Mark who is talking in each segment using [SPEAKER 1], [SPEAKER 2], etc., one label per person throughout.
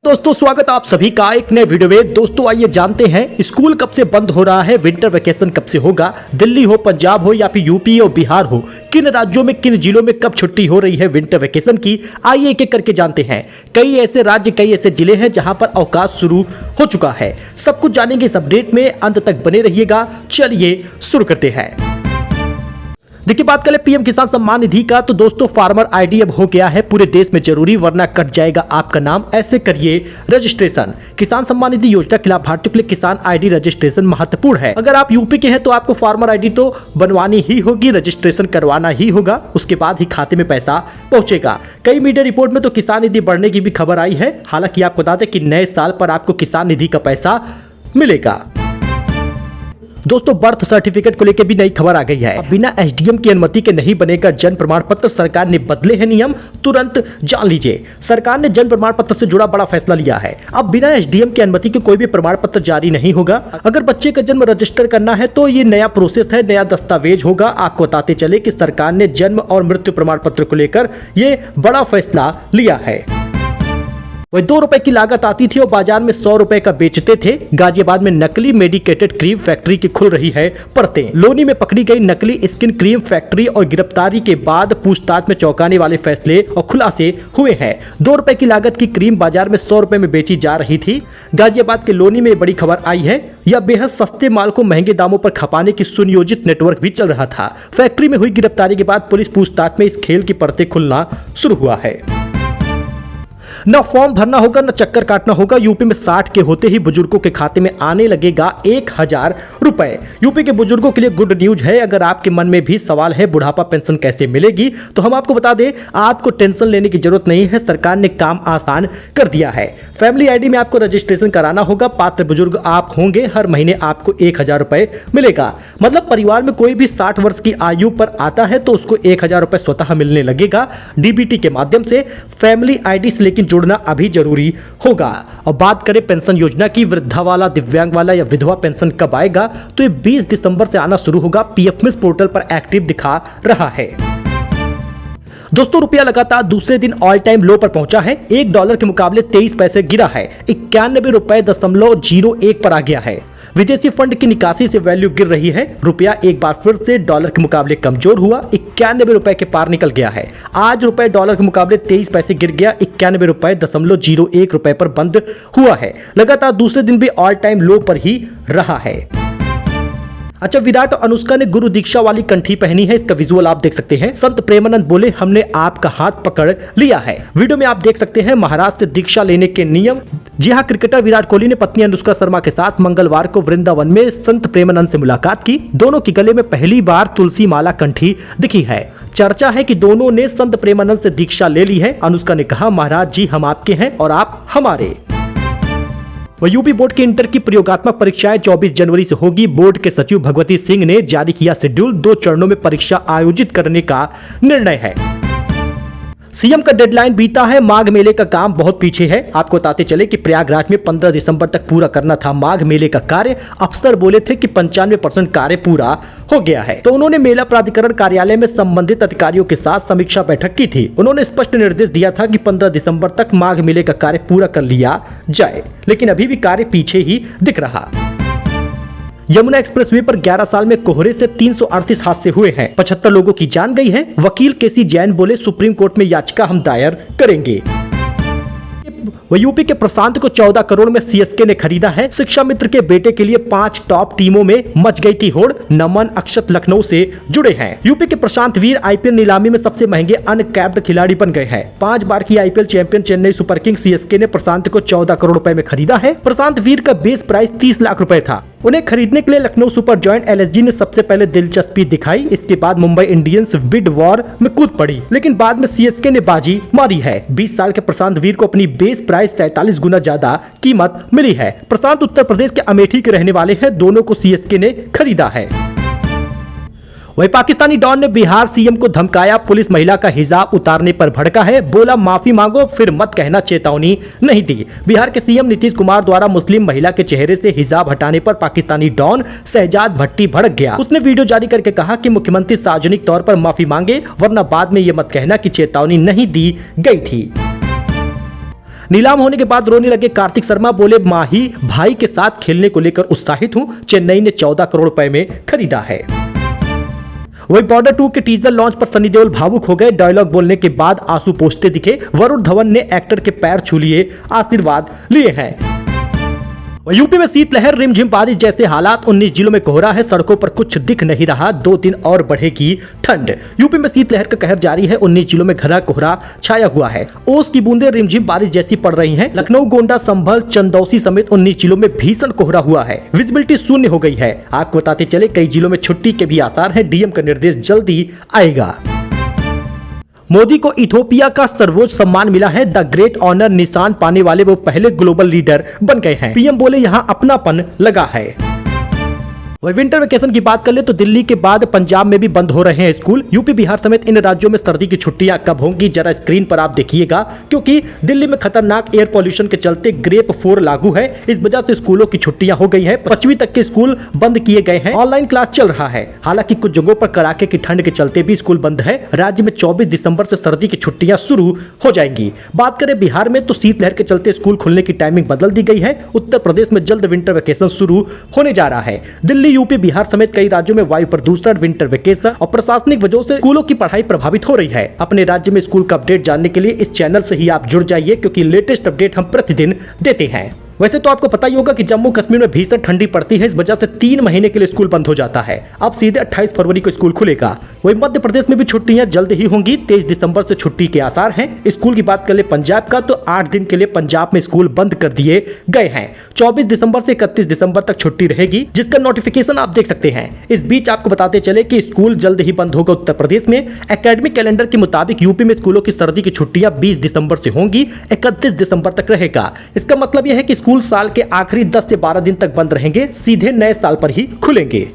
[SPEAKER 1] दोस्तों स्वागत है आप सभी का एक नए वीडियो में। दोस्तों आइए जानते हैं स्कूल कब से बंद हो रहा है, विंटर वेकेशन कब से होगा, दिल्ली हो, पंजाब हो या फिर यूपी और बिहार हो, किन राज्यों में किन जिलों में कब छुट्टी हो रही है विंटर वेकेशन की। आइए एक एक करके जानते हैं। कई ऐसे राज्य, कई ऐसे जिले हैं जहां पर अवकाश शुरू हो चुका है। सब कुछ जानेंगे इस अपडेट में, अंत तक बने रहिएगा। चलिए शुरू करते हैं। देखिए बात करें पीएम किसान सम्मान निधि का, तो दोस्तों फार्मर आईडी अब हो गया है पूरे देश में जरूरी, वरना कट जाएगा आपका नाम। ऐसे करिए रजिस्ट्रेशन। किसान सम्मान निधि योजना के लाभार्थियों के लिए किसान आईडी रजिस्ट्रेशन महत्वपूर्ण है। अगर आप यूपी के हैं तो आपको फार्मर आईडी तो बनवानी ही होगी, रजिस्ट्रेशन करवाना ही होगा, उसके बाद ही खाते में पैसा पहुंचेगा। कई मीडिया रिपोर्ट में तो किसान निधि बढ़ने की भी खबर आई है। हालांकि आपको बता दें कि नए साल पर आपको किसान निधि का पैसा मिलेगा। दोस्तों बर्थ सर्टिफिकेट को लेकर भी नई खबर आ गई है। बिना एसडीएम की अनुमति के नहीं बनेगा जन्म प्रमाण पत्र, सरकार ने बदले हैं नियम, तुरंत जान लीजिए। सरकार ने जन्म प्रमाण पत्र से जुड़ा बड़ा फैसला लिया है। अब बिना एसडीएम की अनुमति के कोई भी प्रमाण पत्र जारी नहीं होगा। अगर बच्चे का जन्म रजिस्टर करना है तो ये नया प्रोसेस है, नया दस्तावेज होगा। आपको बताते चले कि सरकार ने जन्म और मृत्यु प्रमाण पत्र को लेकर ये बड़ा फैसला लिया है। वही 2 रुपए की लागत आती थी और बाजार में 100 रुपए का बेचते थे। गाजियाबाद में नकली मेडिकेटेड क्रीम फैक्ट्री की खुल रही है परतें। लोनी में पकड़ी गई नकली स्किन क्रीम फैक्ट्री और गिरफ्तारी के बाद पूछताछ में चौंकाने वाले फैसले और खुलासे हुए हैं। 2 रुपए की लागत की क्रीम बाजार में 100 रुपए में बेची जा रही थी। गाजियाबाद के लोनी में बड़ी खबर आई है। यह बेहद सस्ते माल को महंगे दामों पर खपाने की सुनियोजित नेटवर्क भी चल रहा था। फैक्ट्री में हुई गिरफ्तारी के बाद पुलिस पूछताछ में इस खेल की परतें खुलना शुरू हुआ है। न फॉर्म भरना होगा, न चक्कर काटना होगा। यूपी में 60 के होते ही बुजुर्गों के खाते में आने लगेगा 1000 रुपए। यूपी के बुजुर्गों के लिए गुड न्यूज है। अगर आपके मन में भी सवाल है बुढ़ापा पेंशन कैसे मिलेगी, तो हम आपको बता दें आपको टेंशन लेने की जरूरत नहीं है। सरकार ने काम आसान कर दिया है। फैमिली आईडी में आपको रजिस्ट्रेशन कराना होगा। पात्र बुजुर्ग आप होंगे, हर महीने आपको 1000 रुपए मिलेगा। मतलब परिवार में कोई भी 60 वर्ष की आयु पर आता है तो उसको 1000 रुपए स्वतः मिलने लगेगा डीबीटी के माध्यम से। फैमिली आईडी से लेकिन जुड़ना अभी जरूरी होगा। और बात करें पेंशन योजना की, वृद्धा वाला, दिव्यांग वाला या विधवा पेंशन कब आएगा, तो ये 20 दिसंबर से आना शुरू होगा। पीएफएमएस पोर्टल पर एक्टिव दिखा रहा है। दोस्तों रुपया लगातार दूसरे दिन ऑल टाइम लो पर पहुंचा है। $1 के मुकाबले 23 पैसे गिरा है, 91.01 पर आ गया है। विदेशी फंड की निकासी से वैल्यू गिर रही है। रुपया एक बार फिर से डॉलर के मुकाबले कमजोर हुआ, 91 रुपए के पार निकल गया है। आज रुपए डॉलर के मुकाबले 23 पैसे गिर गया, 91.01 रुपए पर बंद हुआ है। लगातार दूसरे दिन भी ऑल टाइम लो पर ही रहा है। अच्छा, विराट और अनुष्का ने गुरु दीक्षा वाली कंठी पहनी है। इसका विजुअल आप देख सकते हैं। संत प्रेमानंद बोले हमने आपका हाथ पकड़ लिया है। वीडियो में आप देख सकते हैं महाराज से दीक्षा लेने के नियम। जी हां, क्रिकेटर विराट कोहली ने पत्नी अनुष्का शर्मा के साथ मंगलवार को वृंदावन में संत प्रेमानंद से मुलाकात की। दोनों के गले में पहली बार तुलसी माला कंठी दिखी है। चर्चा है कि दोनों ने संत प्रेमानंद से दीक्षा ले ली है। अनुष्का ने कहा महाराज जी हम आपके हैं और आप हमारे। यूपी बोर्ड की इंटर की प्रयोगात्मक परीक्षाएं 24 जनवरी से होगी। बोर्ड के सचिव भगवती सिंह ने जारी किया शेड्यूल। 2 चरणों में परीक्षा आयोजित करने का निर्णय है। सीएम का डेडलाइन बीता है। माघ मेले का काम बहुत पीछे है। आपको बताते चले कि प्रयागराज में 15 दिसंबर तक पूरा करना था माघ मेले का कार्य। अफसर बोले थे कि 95% कार्य पूरा हो गया है। तो उन्होंने मेला प्राधिकरण कार्यालय में संबंधित अधिकारियों के साथ समीक्षा बैठक की थी। उन्होंने स्पष्ट निर्देश दिया था कि 15 दिसंबर तक माघ मेले का कार्य पूरा कर लिया जाए, लेकिन अभी भी कार्य पीछे ही दिख रहा। यमुना एक्सप्रेसवे पर 11 साल में कोहरे से 338 हादसे हुए हैं, 75 लोगों की जान गई है। वकील केसी जैन बोले सुप्रीम कोर्ट में याचिका हम दायर करेंगे। यूपी के प्रशांत को 14 करोड़ में सीएसके ने खरीदा है। शिक्षा मित्र के बेटे के लिए 5 टॉप टीमों में मच गई थी होड़। नमन अक्षत लखनऊ से जुड़े हैं। यूपी के प्रशांत वीर आईपीएल नीलामी में सबसे महंगे अनकैप्ड खिलाड़ी बन गए हैं। 5 बार की IPL champion Chennai super king CSK ने प्रशांत को 14 करोड़ रुपए में खरीदा है। प्रशांत वीर का बेस प्राइस 30 लाख रुपए था। उन्हें खरीदने के लिए लखनऊ सुपर जॉइंट एलएसजी ने सबसे पहले दिलचस्पी दिखाई। इसके बाद मुंबई इंडियंस बिड वॉर में कूद पड़ी, लेकिन बाद में सीएसके ने बाजी मारी है। 20 साल के प्रशांत वीर को अपनी बेस प्राइस 47 गुना ज्यादा कीमत मिली है। प्रशांत उत्तर प्रदेश के अमेठी के रहने वाले हैं। दोनों को सीएसके ने खरीदा है। वही पाकिस्तानी डॉन ने बिहार सीएम को धमकाया। पुलिस महिला का हिजाब उतारने पर भड़का है। बोला माफी मांगो फिर मत कहना, चेतावनी नहीं दी। बिहार के सीएम नीतीश कुमार द्वारा मुस्लिम महिला के चेहरे से हिजाब हटाने पर पाकिस्तानी डॉन शहजाद भट्टी भड़क गया। उसने वीडियो जारी करके कहा कि मुख्यमंत्री सार्वजनिक तौर पर माफी मांगे, वरना बाद में ये मत कहना कि चेतावनी नहीं दी गई थी। नीलाम होने के बाद रोने लगे कार्तिक शर्मा, बोले माही भाई के साथ खेलने को लेकर उत्साहित हूं, चेन्नई ने 14 करोड़ रुपए में खरीदा है। वही बॉर्डर 2 के टीजर लॉन्च पर सनी देओल भावुक हो गए, डायलॉग बोलने के बाद आंसू पोंछते दिखे। वरुण धवन ने एक्टर के पैर छू लिए, आशीर्वाद लिए हैं। यूपी में शीतलहर, रिमझिम बारिश जैसे हालात, 19 जिलों में कोहरा है, सड़कों पर कुछ दिख नहीं रहा, 2 दिन और बढ़ेगी ठंड। यूपी में शीतलहर का कहर जारी है, 19 जिलों में घना कोहरा छाया हुआ है, ओस की बूंदें रिमझिम बारिश जैसी पड़ रही हैं। लखनऊ, गोंडा, संभल, चंदौसी समेत 19 जिलों में भीषण कोहरा हुआ है, विजिबिलिटी शून्य हो गई है। आपको बताते चले कई जिलों में छुट्टी के भी आसार है, डीएम का निर्देश जल्दी आएगा। मोदी को इथियोपिया का सर्वोच्च सम्मान मिला है, द ग्रेट ऑनर निशान पाने वाले वो पहले ग्लोबल लीडर बन गए हैं। पीएम बोले यहां अपनापन लगा है। वही विंटर वेकेशन की बात कर ले तो दिल्ली के बाद पंजाब में भी बंद हो रहे हैं स्कूल। यूपी, बिहार समेत इन राज्यों में सर्दी की छुट्टियां कब होंगी जरा स्क्रीन पर आप देखिएगा, क्योंकि दिल्ली में खतरनाक एयर पॉल्यूशन के चलते ग्रेप 4 लागू है। इस वजह से स्कूलों की छुट्टियां हो गई हैं, 5वीं तक के स्कूल बंद किए गए हैं, ऑनलाइन क्लास चल रहा है। हालांकि कुछ जगहों पर कड़ाके की ठंड के चलते भी स्कूल बंद है। राज्य में 24 दिसंबर से सर्दी की छुट्टियां शुरू हो जाएंगी। बात करें बिहार में तो शीतलहर के चलते स्कूल खुलने की टाइमिंग बदल दी गई है। उत्तर प्रदेश में जल्द विंटर वेकेशन शुरू होने जा रहा है। दिल्ली, यूपी, बिहार समेत कई राज्यों में वायु प्रदूषण, विंटर वेकेशन और प्रशासनिक वजहों से स्कूलों की पढ़ाई प्रभावित हो रही है। अपने राज्य में स्कूल का अपडेट जानने के लिए इस चैनल से ही आप जुड़ जाइए, क्योंकि लेटेस्ट अपडेट हम प्रतिदिन देते हैं। वैसे तो आपको पता ही होगा कि जम्मू कश्मीर में भीषण ठंडी पड़ती है, इस वजह से 3 महीने के लिए स्कूल बंद हो जाता है। अब सीधे 28 फरवरी को स्कूल खुलेगा। वही मध्य प्रदेश में भी छुट्टियां जल्द ही होंगी, 23 दिसंबर से छुट्टी के आसार हैं। स्कूल की बात कर ले पंजाब का तो 8 दिन के लिए पंजाब में स्कूल बंद कर दिए गए हैं। 24 दिसंबर से 31 दिसंबर तक छुट्टी रहेगी, जिसका नोटिफिकेशन आप देख सकते हैं। इस बीच आपको बताते चले कि स्कूल जल्द ही बंद होगा उत्तर प्रदेश में। एकेडमिक कैलेंडर के मुताबिक यूपी में स्कूलों की सर्दी की छुट्टियां 20 दिसंबर से होंगी, 31 दिसंबर तक रहेगा। इसका मतलब यह है कि स्कूल साल के आखिरी 10 से 12 दिन तक बंद रहेंगे, सीधे नए साल पर ही खुलेंगे।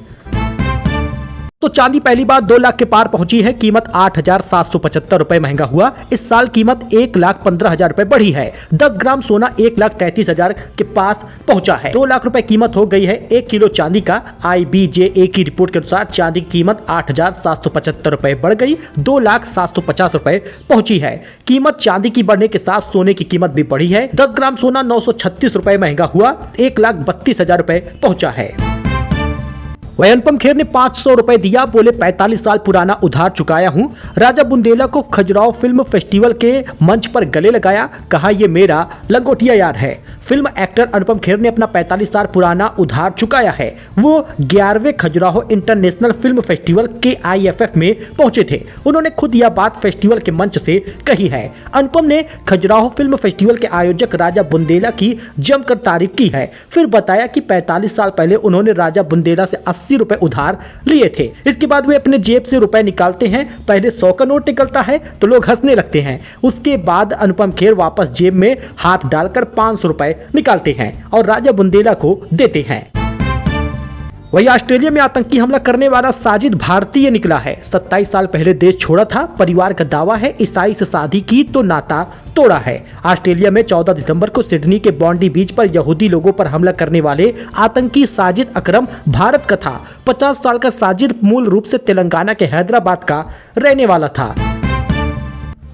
[SPEAKER 1] तो चांदी पहली बार 2 लाख के पार पहुंची है, कीमत 8,775 रुपए महंगा हुआ। इस साल कीमत 1,15,000 रुपए बढ़ी है। 10 ग्राम सोना 1,33,000 के पास पहुंचा है। 2 लाख रुपए कीमत हो गई है 1 किलो चांदी का। IBJA की रिपोर्ट के अनुसार चांदी की कीमत 8,775 रुपए बढ़ गई, 2,750 रुपए पहुंची है। कीमत चांदी की बढ़ने के साथ सोने की कीमत भी बढ़ी है। 10 ग्राम सोना 936 रुपए महंगा हुआ, 1,32,000 रुपए पहुंचा है। वही अनुपम खेर ने 500 रुपए दिया, बोले 45 साल पुराना उधार चुकाया हूं। राजा बुंदेला को खजुराहो फिल्म फेस्टिवल के मंच पर गले लगाया, कहा यह मेरा लंगोटिया यार है। फिल्म एक्टर अनुपम खेर ने अपना 45 साल पुराना उधार चुकाया है। वो 11वें खजुराहो इंटरनेशनल फिल्म फेस्टिवल के IFF में पहुंचे थे। उन्होंने खुद यह बात फेस्टिवल के मंच से कही है। अनुपम ने खजुराहो फिल्म फेस्टिवल के आयोजक राजा बुंदेला की जमकर तारीफ की है। फिर बताया कि 45 साल पहले उन्होंने राजा बुंदेला से 80 रुपए उधार लिए थे। इसके बाद वे अपने जेब से रुपए निकालते हैं। पहले 100 का नोट निकलता है तो लोग हंसने लगते हैं। उसके बाद अनुपम खेर वापस जेब में हाथ डालकर 500 रुपए निकालते हैं और राजा बुंदेला को देते हैं। वही ऑस्ट्रेलिया में आतंकी हमला करने वाला साजिद भारतीय निकला है। 27 साल पहले देश छोड़ा था। परिवार का दावा है ईसाई से शादी की तो नाता तोड़ा है। ऑस्ट्रेलिया में 14 दिसंबर को सिडनी के बॉन्डी बीच पर यहूदी लोगों पर हमला करने वाले आतंकी साजिद अकरम भारत का था। 50 साल का साजिद मूल रूप से तेलंगाना के हैदराबाद का रहने वाला था।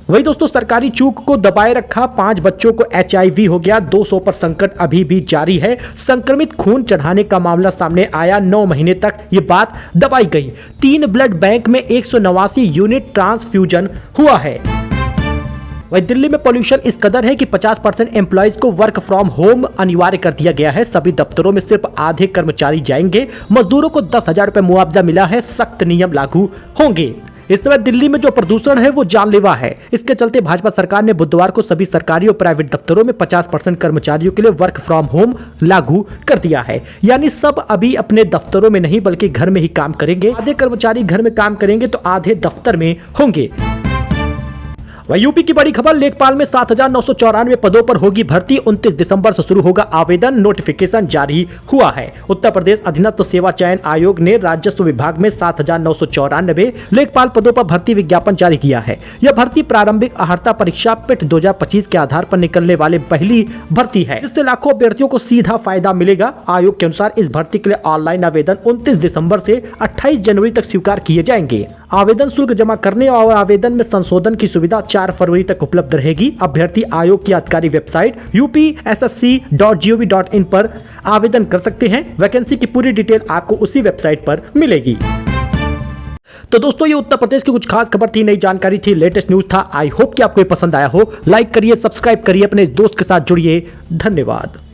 [SPEAKER 1] वही दोस्तों सरकारी चूक को दबाए रखा, 5 बच्चों को HIV हो गया, 200 पर संकट अभी भी जारी है। संक्रमित खून चढ़ाने का मामला सामने आया, 9 महीने तक ये बात दबाई गई। 3 ब्लड बैंक में 189 यूनिट ट्रांसफ्यूजन हुआ है। वही दिल्ली में पॉल्यूशन इस कदर है कि 50% एम्प्लॉइज को वर्क फ्रॉम होम अनिवार्य कर दिया गया है। सभी दफ्तरों में सिर्फ आधे कर्मचारी जाएंगे। मजदूरों को 10,000 रुपए मुआवजा मिला है। सख्त नियम लागू होंगे। इस समय दिल्ली में जो प्रदूषण है वो जानलेवा है। इसके चलते भाजपा सरकार ने बुधवार को सभी सरकारी और प्राइवेट दफ्तरों में 50% कर्मचारियों के लिए वर्क फ्रॉम होम लागू कर दिया है। यानी सब अभी अपने दफ्तरों में नहीं बल्कि घर में ही काम करेंगे। आधे कर्मचारी घर में काम करेंगे तो आधे दफ्तर में होंगे। वही यूपी की बड़ी खबर, लेखपाल में 7,994 पदों पर होगी भर्ती। 29 दिसंबर से शुरू होगा आवेदन, नोटिफिकेशन जारी हुआ है। उत्तर प्रदेश अधीनस्थ सेवा चयन आयोग ने राजस्व विभाग में 7,994 लेखपाल पदों पर भर्ती विज्ञापन जारी किया है। यह भर्ती प्रारंभिक अर्हता परीक्षा पिट 2025 के आधार पर निकलने वाले पहली भर्ती है, जिससे लाखों अभ्यर्थियों को सीधा फायदा मिलेगा। आयोग के अनुसार इस भर्ती के लिए ऑनलाइन आवेदन 29 दिसंबर से 28 जनवरी तक स्वीकार किए जाएंगे। आवेदन शुल्क जमा करने और आवेदन में संशोधन की सुविधा 4 फरवरी तक उपलब्ध रहेगी। अभ्यर्थी आयोग की आधिकारिक वेबसाइट upssc.gov.in पर आवेदन कर सकते हैं। वैकेंसी की पूरी डिटेल आपको उसी वेबसाइट पर मिलेगी। तो दोस्तों, ये उत्तर प्रदेश की कुछ खास खबर थी, नई जानकारी थी, लेटेस्ट न्यूज था। आई होप कि आपको ये पसंद आया हो। लाइक करिए, सब्सक्राइब करिए, अपने इस दोस्त के साथ जुड़िए। धन्यवाद।